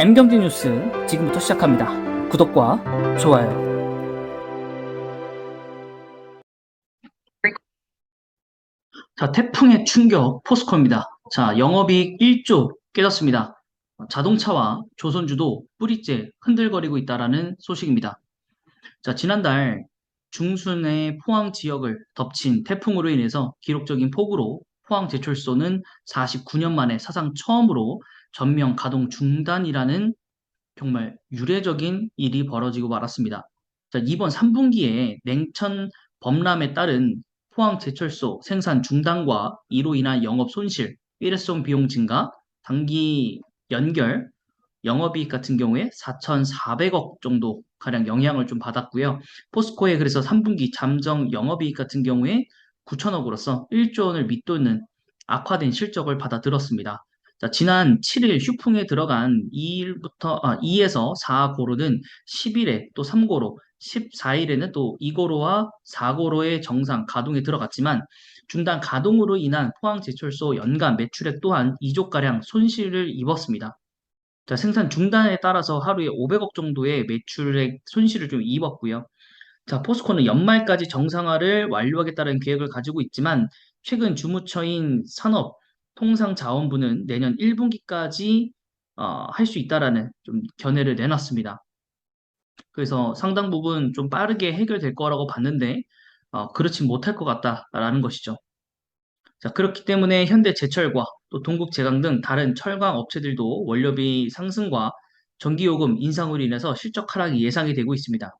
M경제 뉴스 지금부터 시작합니다. 구독과 좋아요. 자, 태풍의 충격 포스코입니다. 자, 영업이익 1조 깨졌습니다. 자동차와 조선주도 뿌리째 흔들거리고 있다라는 소식입니다. 자, 지난달 중순의 포항 지역을 덮친 태풍으로 인해서 기록적인 폭우로 포항 제철소는 49년 만에 사상 처음으로 전면 가동 중단이라는 정말 유례적인 일이 벌어지고 말았습니다. 자, 이번 3분기에 냉천 범람에 따른 포항 제철소 생산 중단과 이로 인한 영업 손실, 일회성 비용 증가, 단기 연결, 영업이익 같은 경우에 4,400억 정도 가량 영향을 좀 받았고요. 포스코의 그래서 3분기 잠정 영업이익 같은 경우에 9천억으로서 1조 원을 밑도는 악화된 실적을 받아들었습니다. 자, 지난 7일 휴풍에 들어간 2에서 4고로는 10일에 또 3고로, 14일에는 또 2고로와 4고로의 정상 가동에 들어갔지만 중단 가동으로 인한 포항제철소 연간 매출액 또한 2조가량 손실을 입었습니다. 자, 생산 중단에 따라서 하루에 500억 정도의 매출액 손실을 좀 입었고요. 자, 포스코는 연말까지 정상화를 완료하겠다는 계획을 가지고 있지만 최근 주무처인 산업통상자원부는 내년 1분기까지 할 수 있다라는 좀 견해를 내놨습니다. 그래서 상당 부분 좀 빠르게 해결될 거라고 봤는데 그렇지 못할 것 같다라는 것이죠. 자, 그렇기 때문에 현대제철과 또 동국제강 등 다른 철강 업체들도 원료비 상승과 전기요금 인상으로 인해서 실적 하락이 예상이 되고 있습니다.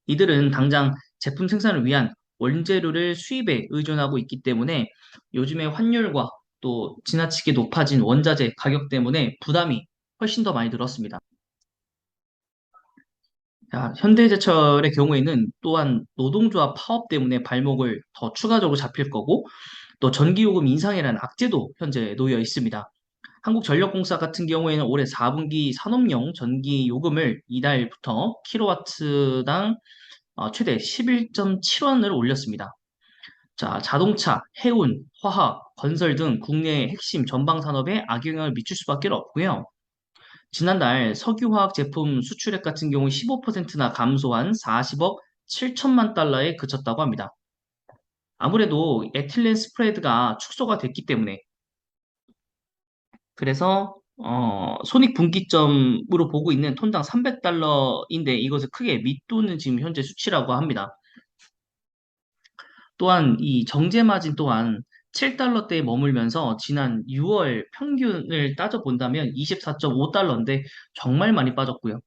이들은 당장 제품 생산을 위한 원재료를 수입에 의존하고 있기 때문에 요즘에 환율과 또 지나치게 높아진 원자재 가격 때문에 부담이 훨씬 더 많이 들었습니다. 자, 현대제철의 경우에는 또한 노동조합 파업 때문에 발목을 더 추가적으로 잡힐 거고 또 전기요금 인상이라는 악재도 현재 놓여 있습니다. 한국전력공사 같은 경우에는 올해 4분기 산업용 전기요금을 이달부터 킬로와트당 최대 11.7원을 올렸습니다. 자, 자동차, 해운, 화학, 건설 등 국내 핵심 전방 산업에 악영향을 미칠 수밖에 없고요. 지난달 석유화학 제품 수출액 같은 경우 15%나 감소한 40억 7천만 달러에 그쳤다고 합니다. 아무래도 에틸렌 스프레드가 축소가 됐기 때문에 그래서 손익분기점으로 보고 있는 톤당 300달러인데 이것을 크게 밑도는 지금 현재 수치라고 합니다. 또한 이 정제 마진 또한 7달러대에 머물면서 지난 6월 평균을 따져본다면 24.5달러인데 정말 많이 빠졌고요.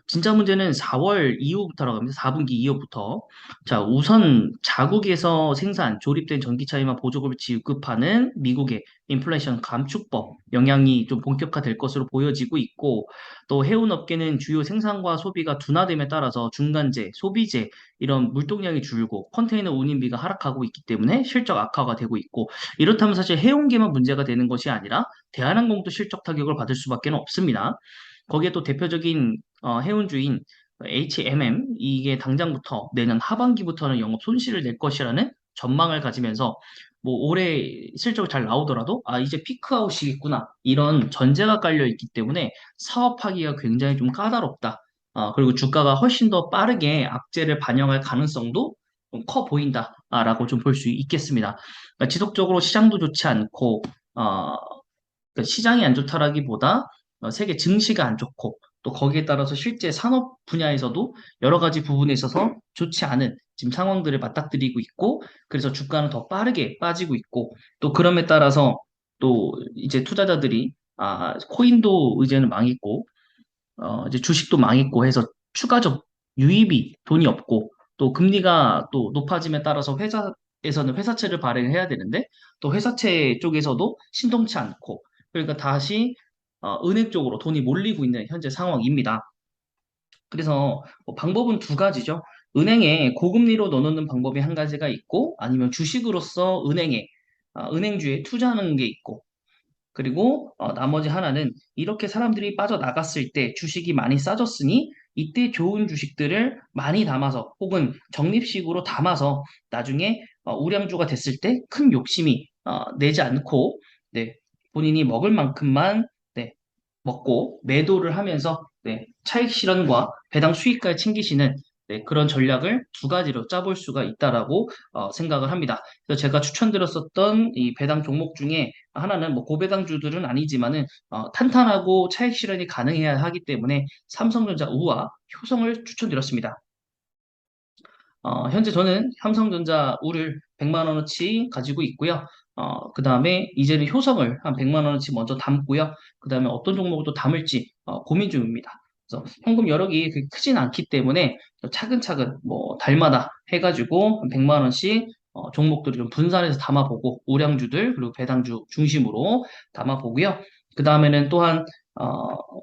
진짜 문제는 4월 이후부터라고 합니다. 4분기 이후부터. 자, 우선 자국에서 생산, 조립된 전기차에만 보조금을 지급하는 미국의 인플레이션 감축법 영향이 좀 본격화될 것으로 보여지고 있고, 또 해운업계는 주요 생산과 소비가 둔화됨에 따라서 중간재, 소비재, 이런 물동량이 줄고 컨테이너 운임비가 하락하고 있기 때문에 실적 악화가 되고 있고, 이렇다면 사실 해운계만 문제가 되는 것이 아니라 대한항공도 실적 타격을 받을 수밖에 없습니다. 거기에 또 대표적인 해운주인 HMM 이게 당장부터 내년 하반기부터는 영업 손실을 낼 것이라는 전망을 가지면서 뭐 올해 실적이 잘 나오더라도 이제 피크아웃이겠구나 이런 전제가 깔려 있기 때문에 사업하기가 굉장히 좀 까다롭다. 그리고 주가가 훨씬 더 빠르게 악재를 반영할 가능성도 좀커 보인다라고 좀 볼 수 있겠습니다. 그러니까 지속적으로 시장도 좋지 않고 그러니까 시장이 안 좋다라기보다 세계 증시가 안 좋고 또 거기에 따라서 실제 산업 분야에서도 여러 가지 부분에 있어서 좋지 않은 지금 상황들을 맞닥뜨리고 있고 그래서 주가는 더 빠르게 빠지고 있고 또 그럼에 따라서 또 이제 투자자들이 코인도 이제는 망했고 이제 주식도 망했고 해서 추가적 유입이 돈이 없고 또 금리가 또 높아짐에 따라서 회사에서는 회사채를 발행해야 되는데 또 회사채 쪽에서도 신통치 않고 그러니까 다시 은행 쪽으로 돈이 몰리고 있는 현재 상황입니다. 그래서 뭐 방법은 두 가지죠. 은행에 고금리로 넣어놓는 방법이 한 가지가 있고 아니면 주식으로서 은행주에 투자하는 게 있고 그리고 나머지 하나는 이렇게 사람들이 빠져나갔을 때 주식이 많이 싸졌으니 이때 좋은 주식들을 많이 담아서 혹은 적립식으로 담아서 나중에 우량주가 됐을 때 큰 욕심이 내지 않고 네, 본인이 먹을 만큼만 네, 먹고 매도를 하면서 네, 차익 실현과 배당 수익까지 챙기시는 네, 그런 전략을 두 가지로 짜볼 수가 있다라고 생각을 합니다. 그래서 제가 추천드렸었던 이 배당 종목 중에 하나는 뭐 고배당주들은 아니지만은 탄탄하고 차익 실현이 가능해야 하기 때문에 삼성전자 우와 효성을 추천드렸습니다. 현재 저는 삼성전자 우를 100만 원어치 가지고 있고요. 그 다음에 이제는 효성을 한 100만 원어치 먼저 담고요. 그 다음에 어떤 종목을 또 담을지 고민 중입니다. 그래서 현금 여력이 그렇게 크진 않기 때문에 차근차근 뭐 달마다 해가지고 한 100만 원씩 종목들을 좀 분산해서 담아보고 우량주들 그리고 배당주 중심으로 담아보고요. 그 다음에는 또한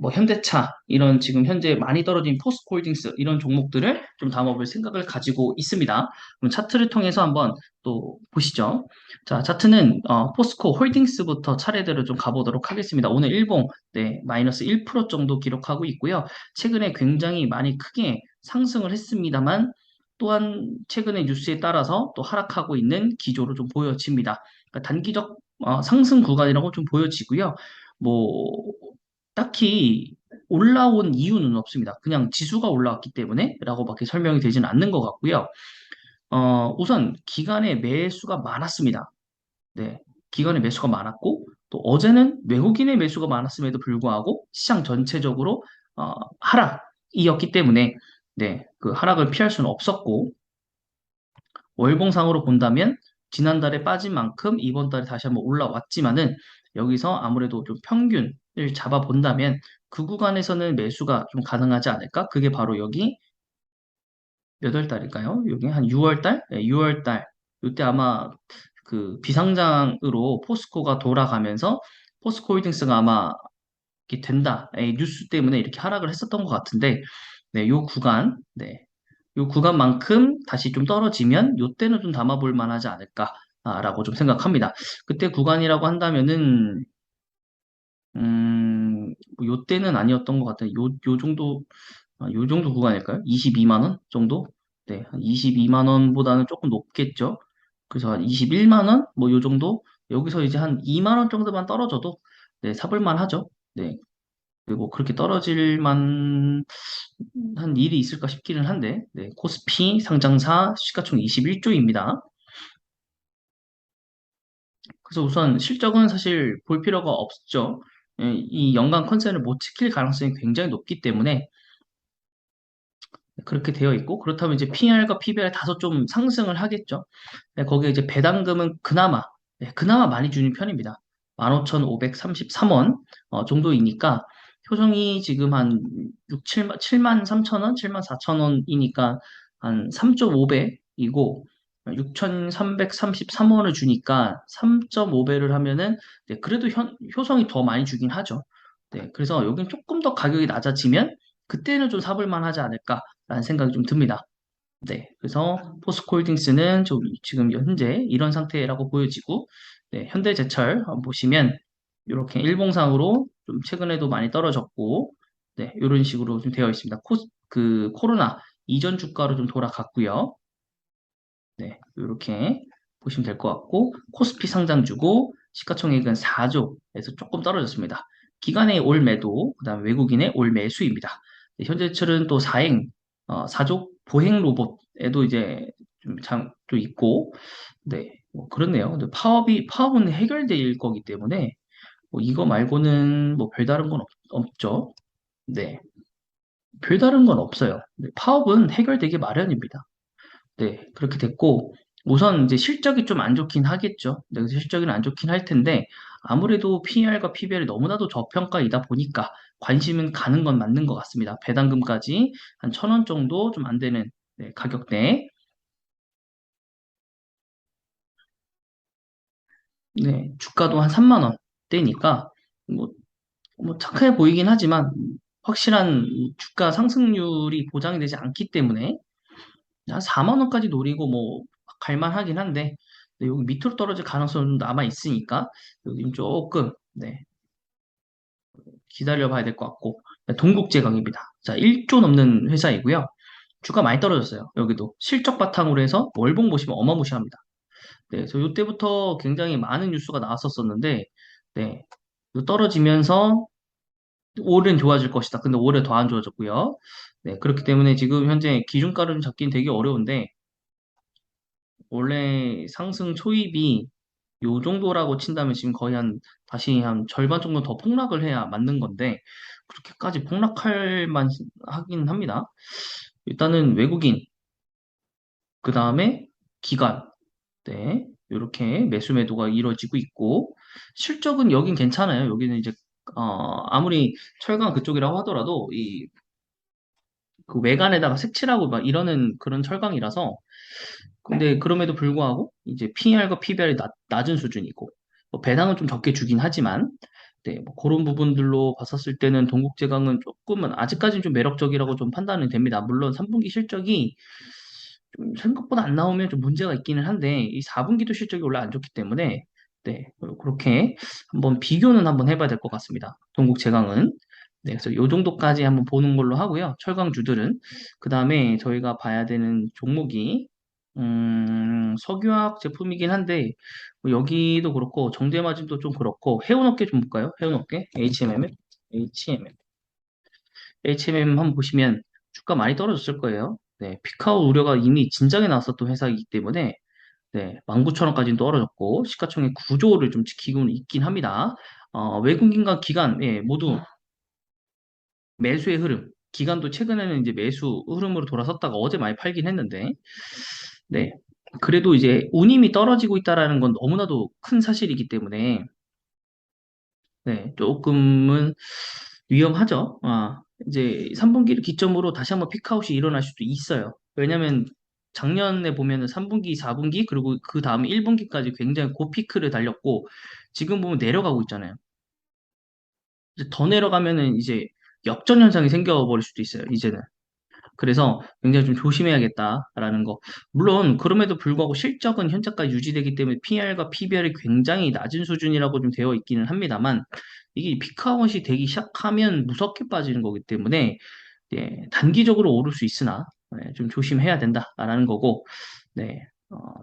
뭐 현대차 이런 지금 현재 많이 떨어진 포스코홀딩스 이런 종목들을 좀 담아볼 생각을 가지고 있습니다. 그럼 차트를 통해서 한번 또 보시죠. 자, 차트는 포스코 홀딩스부터 차례대로 좀 가보도록 하겠습니다. 오늘 일봉 네, 마이너스 1% 정도 기록하고 있고요. 최근에 굉장히 많이 크게 상승을 했습니다만 또한 최근의 뉴스에 따라서 또 하락하고 있는 기조로 좀 보여집니다. 그러니까 단기적 상승 구간이라고 좀 보여지고요. 뭐 딱히 올라온 이유는 없습니다. 그냥 지수가 올라왔기 때문에 라고밖에 설명이 되지는 않는 것 같고요. 우선 기간에 매수가 많았습니다. 네, 기관의 매수가 많았고 또 어제는 외국인의 매수가 많았음에도 불구하고 시장 전체적으로 하락이었기 때문에 네, 그 하락을 피할 수는 없었고 월봉상으로 본다면 지난달에 빠진 만큼 이번 달에 다시 한번 올라왔지만은 여기서 아무래도 좀 평균을 잡아 본다면 그 구간에서는 매수가 좀 가능하지 않을까? 그게 바로 여기 몇 월 달일까요? 여기 한 6월 달? 네, 6월 달. 이때 아마 그 비상장으로 포스코가 돌아가면서 포스코 홀딩스가 아마 이렇게 된다. 이 뉴스 때문에 이렇게 하락을 했었던 것 같은데, 네, 요 구간, 네, 요 구간만큼 다시 좀 떨어지면 요때는 좀 담아볼 만하지 않을까라고 좀 생각합니다. 그때 구간이라고 한다면은 뭐 요때는 아니었던 것 같아요. 요 정도 요 정도 구간일까요? 22만 원 정도? 네, 한 22만 원보다는 조금 높겠죠. 그래서 한 21만 원? 뭐 요 정도? 여기서 이제 한 2만 원 정도만 떨어져도 네, 사볼만 하죠. 네. 그리고 그렇게 떨어질 만한 일이 있을까 싶기는 한데, 네, 코스피 상장사 시가총 21조입니다. 그래서 우선 실적은 사실 볼 필요가 없죠. 예, 이 연간 컨센을 못 지킬 가능성이 굉장히 높기 때문에 그렇게 되어 있고, 그렇다면 이제 PR과 PBR 다소 좀 상승을 하겠죠. 네, 거기에 이제 배당금은 그나마, 네, 그나마 많이 주는 편입니다. 15,533원 정도이니까 효성이 지금 한 6, 7만 3천 원, 7만 4천 원이니까 한 3.5배이고 6,333원을 주니까 3.5배를 하면은 네, 그래도 효성이 더 많이 주긴 하죠. 네, 그래서 여긴 조금 더 가격이 낮아지면 그때는 좀 사볼 만하지 않을까라는 생각이 좀 듭니다. 네, 그래서 포스코홀딩스는 좀 지금 현재 이런 상태라고 보여지고, 네, 현대제철 한번 보시면 이렇게 일봉상으로 좀 최근에도 많이 떨어졌고, 네, 이런 식으로 좀 되어 있습니다. 그 코로나 이전 주가로 좀 돌아갔고요. 네, 이렇게 보시면 될 것 같고, 코스피 상장주고 시가총액은 4조에서 조금 떨어졌습니다. 기관의 올 매도, 그다음에 외국인의 올 매수입니다. 네, 현재철은 또 사행, 4조 보행 로봇에도 이제 좀 있고, 네, 뭐 그렇네요. 근데 파업은 해결될 거기 때문에 뭐 이거 말고는 뭐 별다른 건 없죠. 네, 별다른 건 없어요. 네, 파업은 해결되기 마련입니다. 네, 그렇게 됐고, 우선 이제 실적이 좀 안 좋긴 하겠죠. 네, 그래서 실적이 안 좋긴 할 텐데, 아무래도 PER과 PBR이 너무나도 저평가이다 보니까 관심은 가는 건 맞는 것 같습니다. 배당금까지 한 1,000원 정도 좀 안 되는 네, 가격대. 네, 주가도 한 3만 원대니까, 뭐, 뭐 착해 보이긴 하지만, 확실한 주가 상승률이 보장이 되지 않기 때문에, 한 4만 원까지 노리고 뭐 갈만하긴 한데 근데 여기 밑으로 떨어질 가능성은 남아 있으니까 여기는 조금 네, 기다려 봐야 될 것 같고 동국제강입니다. 자, 1조 넘는 회사이고요. 주가 많이 떨어졌어요. 여기도 실적 바탕으로 해서 월봉 보시면 어마무시합니다. 네, 그래서 이때부터 굉장히 많은 뉴스가 나왔었었는데 네, 떨어지면서 올해는 좋아질 것이다. 근데 올해 더 안 좋아졌고요. 네, 그렇기 때문에 지금 현재 기준가를 잡긴 되게 어려운데, 원래 상승 초입이 요 정도라고 친다면 지금 거의 다시 한 절반 정도 더 폭락을 해야 맞는 건데, 그렇게까지 폭락할 만 하긴 합니다. 일단은 외국인, 그 다음에 기관, 네, 이렇게 매수 매도가 이루어지고 있고, 실적은 여긴 괜찮아요. 여기는 이제, 아무리 철강 그쪽이라고 하더라도, 그 외관에다가 색칠하고 막 이러는 그런 철강이라서, 근데 그럼에도 불구하고 이제 PR과 PBR이 낮은 수준이고 뭐 배당은 좀 적게 주긴 하지만 네, 뭐 그런 부분들로 봤었을 때는 동국제강은 조금은 아직까지는 좀 매력적이라고 좀 판단이 됩니다. 물론 3분기 실적이 좀 생각보다 안 나오면 좀 문제가 있기는 한데 이 4분기도 실적이 원래 안 좋기 때문에 네, 그렇게 한번 비교는 한번 해봐야 될 것 같습니다. 동국제강은 네, 그래서 요 정도까지 한번 보는 걸로 하고요. 철강주들은 그 다음에 저희가 봐야 되는 종목이 석유화학 제품이긴 한데 뭐 여기도 그렇고 정제마진도 좀 그렇고 해운업계 좀 볼까요? 해운업계 HMM HMM HMM 한번 보시면 주가 많이 떨어졌을 거예요. 네, 피카오 우려가 이미 진작에 나왔었던 회사이기 때문에 네, 19,000원까지는 떨어졌고 시가총액 9조를 좀 지키고는 있긴 합니다. 외국인과 기관 예, 모두 매수의 흐름. 기관도 최근에는 이제 매수 흐름으로 돌아섰다가 어제 많이 팔긴 했는데 네. 그래도 이제 운임이 떨어지고 있다라는 건 너무나도 큰 사실이기 때문에 네, 조금은 위험하죠. 이제 3분기를 기점으로 다시 한번 피크아웃이 일어날 수도 있어요. 왜냐면 작년에 보면은 3분기, 4분기 그리고 그 다음 1분기까지 굉장히 고피크를 달렸고 지금 보면 내려가고 있잖아요. 이제 더 내려가면은 이제 역전 현상이 생겨버릴 수도 있어요. 이제는. 그래서 굉장히 좀 조심해야겠다라는 거. 물론 그럼에도 불구하고 실적은 현재까지 유지되기 때문에 PR과 PBR이 굉장히 낮은 수준이라고 좀 되어 있기는 합니다만 이게 피크아웃이 되기 시작하면 무섭게 빠지는 거기 때문에 예, 단기적으로 오를 수 있으나 좀 조심해야 된다라는 거고 네,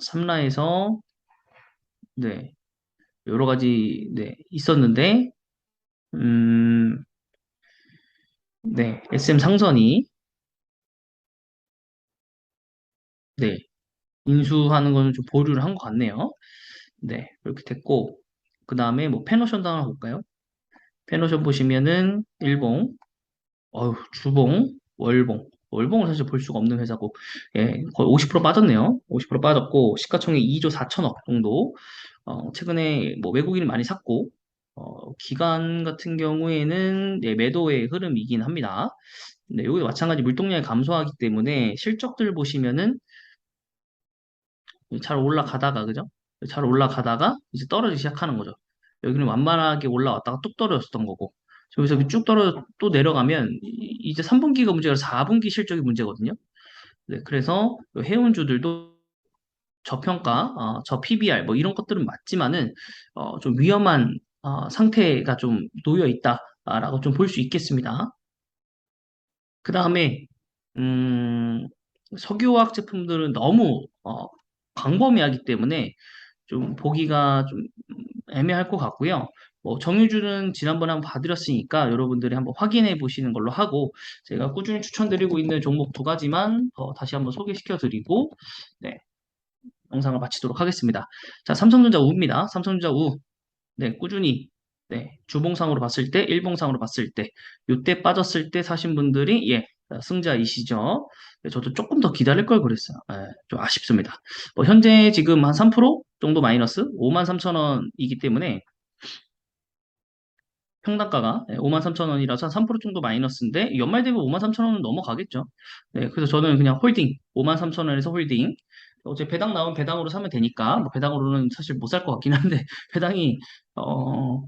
삼라에서 네, 여러 가지 네, 있었는데 음, 네, SM 상선이 네, 인수하는 거는 좀 보류를 한 것 같네요. 네, 이렇게 됐고, 그 다음에 뭐 페노션도 하나 볼까요? 페노션 보시면은 일봉, 주봉, 월봉을 사실 볼 수가 없는 회사고, 예, 거의 50% 빠졌네요. 50% 빠졌고, 시가총액 2조 4천억 정도, 최근에 뭐 외국인이 많이 샀고, 기관 같은 경우에는 예, 매도의 흐름이긴 합니다. 네, 여기도 마찬가지 물동량이 감소하기 때문에 실적들 보시면은 잘 올라가다가 그죠? 잘 올라가다가 이제 떨어지기 시작하는 거죠. 여기는 완만하게 올라왔다가 뚝 떨어졌던 거고. 여기서 쭉 떨어 또 내려가면 이제 3분기가 문제가 4분기 실적이 문제거든요. 네, 그래서 해운주들도 저평가, 저 PBR 뭐 이런 것들은 맞지만은 좀 위험한 상태가 좀 놓여 있다라고 좀 볼 수 있겠습니다. 그 다음에 석유화학 제품들은 너무 광범위하기 때문에 좀 보기가 좀 애매할 것 같고요. 뭐 정유주는 지난번에 한번 봐드렸으니까 여러분들이 한번 확인해 보시는 걸로 하고 제가 꾸준히 추천드리고 있는 종목 두 가지만 다시 한번 소개시켜 드리고 네, 영상을 마치도록 하겠습니다. 자, 삼성전자 우입니다. 삼성전자 우. 네, 꾸준히 네, 주봉상으로 봤을 때, 일봉상으로 봤을 때, 요때 빠졌을 때 사신 분들이 예, 승자이시죠. 네, 저도 조금 더 기다릴 걸 그랬어요. 예, 좀 아쉽습니다. 뭐 현재 지금 한 3% 정도 마이너스 5만 3천 원이기 때문에 평단가가 5만 3천 원이라서 한 3% 정도 마이너스인데 연말 되면 5만 3천 원은 넘어가겠죠. 네, 그래서 저는 그냥 홀딩 5만 3천 원에서 홀딩. 어제 배당 나오면 배당으로 사면 되니까 뭐 배당으로는 사실 못 살 것 같긴 한데 배당이 어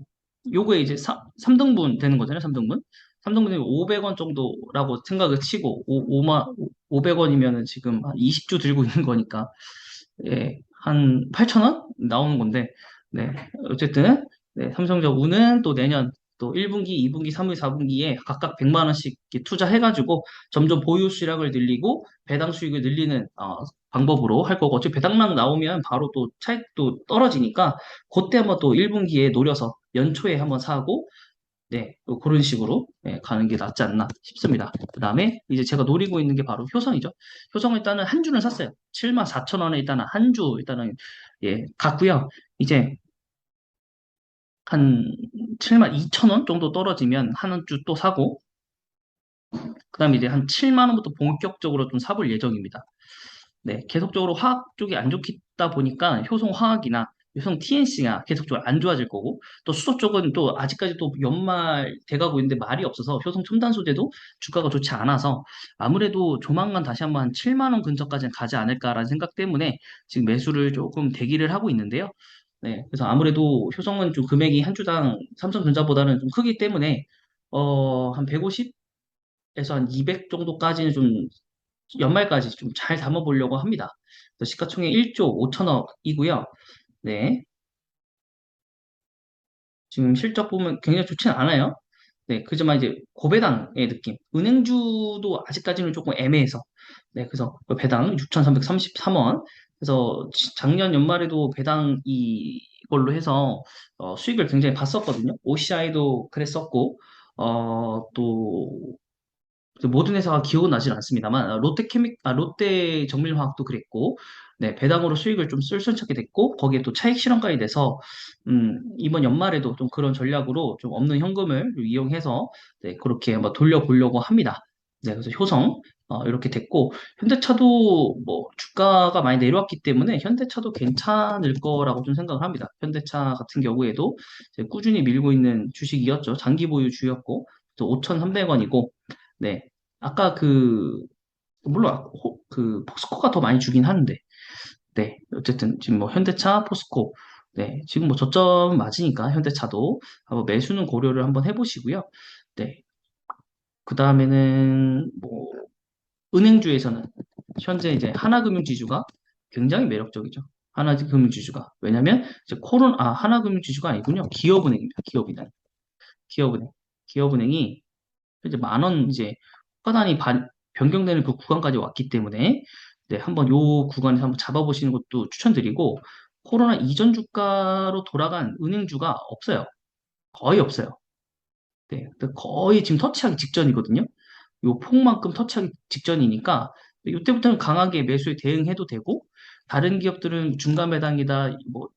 요거에 이제 3등분 되는 거잖아요. 3등분. 3등분이 500원 정도라고 생각을 치고 5만 500원이면은 지금 한 20주 들고 있는 거니까 예, 한 8천 원 나오는 건데 네. 어쨌든 네, 삼성전자우는 또 내년 또 1분기, 2분기, 3분기, 4분기에 각각 100만 원씩 이렇게 투자해가지고 점점 보유 수량을 늘리고 배당 수익을 늘리는 방법으로 할 거고 어차피 배당락 나오면 바로 또 차익도 떨어지니까 그때 한번 또 1분기에 노려서 연초에 한번 사고 네, 그런 식으로 가는 게 낫지 않나 싶습니다. 그 다음에 이제 제가 노리고 있는 게 바로 효성이죠. 효성 일단은 한 주는 샀어요. 7만 4천 원에 일단은 한 주 일단은 갔고요. 이제 한 7만 2천 원 정도 떨어지면 한 주 또 사고, 그 다음에 이제 한 7만 원부터 본격적으로 좀 사볼 예정입니다. 네, 계속적으로 화학 쪽이 안 좋다 보니까 효성 화학이나 효성 TNC가 계속적으로 안 좋아질 거고, 또 수소 쪽은 또 아직까지 또 연말 돼가고 있는데 말이 없어서 효성 첨단 소재도 주가가 좋지 않아서 아무래도 조만간 다시 한번 한 7만 원 근처까지는 가지 않을까라는 생각 때문에 지금 매수를 조금 대기를 하고 있는데요. 네, 그래서 아무래도 효성은 좀 금액이 한 주당 삼성전자보다는 좀 크기 때문에 한 150에서 한 200 정도까지는 좀 연말까지 좀 잘 담아보려고 합니다. 그래서 시가총액 1조 5천억이고요. 네, 지금 실적 보면 굉장히 좋지는 않아요. 네, 그지만 이제 고배당의 느낌. 은행주도 아직까지는 조금 애매해서. 네, 그래서 그 배당 6,333원. 그래서 작년 연말에도 배당 이걸로 해서 수익을 굉장히 봤었거든요. OCI도 그랬었고, 또 모든 회사가 기억은 나질 않습니다만 롯데 정밀화학도 그랬고 네, 배당으로 수익을 좀 쏠쏠차게 됐고 거기에 또 차익 실현까지 돼서 이번 연말에도 좀 그런 전략으로 좀 없는 현금을 이용해서 네, 그렇게 한번 돌려보려고 합니다. 네, 그래서 효성 이렇게 됐고 현대차도 뭐 주가가 많이 내려왔기 때문에 현대차도 괜찮을 거라고 좀 생각을 합니다. 현대차 같은 경우에도 이제 꾸준히 밀고 있는 주식이었죠. 장기 보유주였고 또 5,300원이고 네. 아까 물론, 포스코가 더 많이 주긴 하는데, 네. 어쨌든, 지금 뭐, 현대차, 포스코, 네. 지금 뭐, 저점 맞으니까, 현대차도 한번 매수는 고려를 한번 해보시고요. 네. 그 다음에는, 뭐, 은행주에서는, 현재 이제 하나금융지주가 굉장히 매력적이죠. 하나금융지주가. 왜냐면, 이제 하나금융지주가 아니군요. 기업은행입니다. 기업은행. 기업은행이 이제 만 원 이제 허가단이 변경되는 그 구간까지 왔기 때문에 네, 한번 요 구간에서 한번 잡아보시는 것도 추천드리고 코로나 이전 주가로 돌아간 은행주가 없어요. 거의 없어요. 네, 근데 거의 지금 터치하기 직전이거든요. 요 폭만큼 터치하기 직전이니까 이때부터는 강하게 매수에 대응해도 되고 다른 기업들은 중간 배당이다 뭐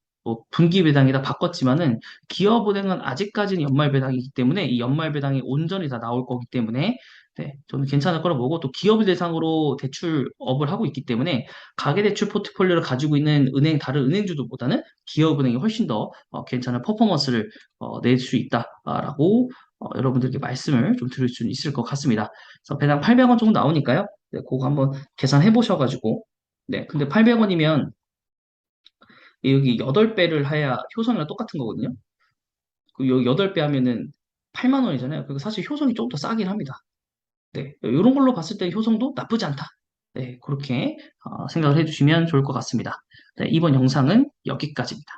분기 배당이다 바꿨지만은 기업은행은 아직까지는 연말 배당이기 때문에 이 연말 배당이 온전히 다 나올 거기 때문에 네, 저는 괜찮을 거라 보고 또 기업을 대상으로 대출업을 하고 있기 때문에 가계대출 포트폴리오를 가지고 있는 다른 은행주들보다는 기업은행이 훨씬 더 괜찮은 퍼포먼스를 낼 수 있다라고 여러분들께 말씀을 좀 드릴 수 있을 것 같습니다. 그래서 배당 800원 정도 나오니까요. 네, 그거 한번 계산해 보셔가지고. 네, 근데 800원이면 여기 8배를 해야 효성이랑 똑같은 거거든요. 그 여기 8배 하면은 8만 원이잖아요. 그리고 사실 효성이 조금 더 싸긴 합니다. 네, 이런 걸로 봤을 때 효성도 나쁘지 않다. 네, 그렇게 생각을 해주시면 좋을 것 같습니다. 네, 이번 영상은 여기까지입니다.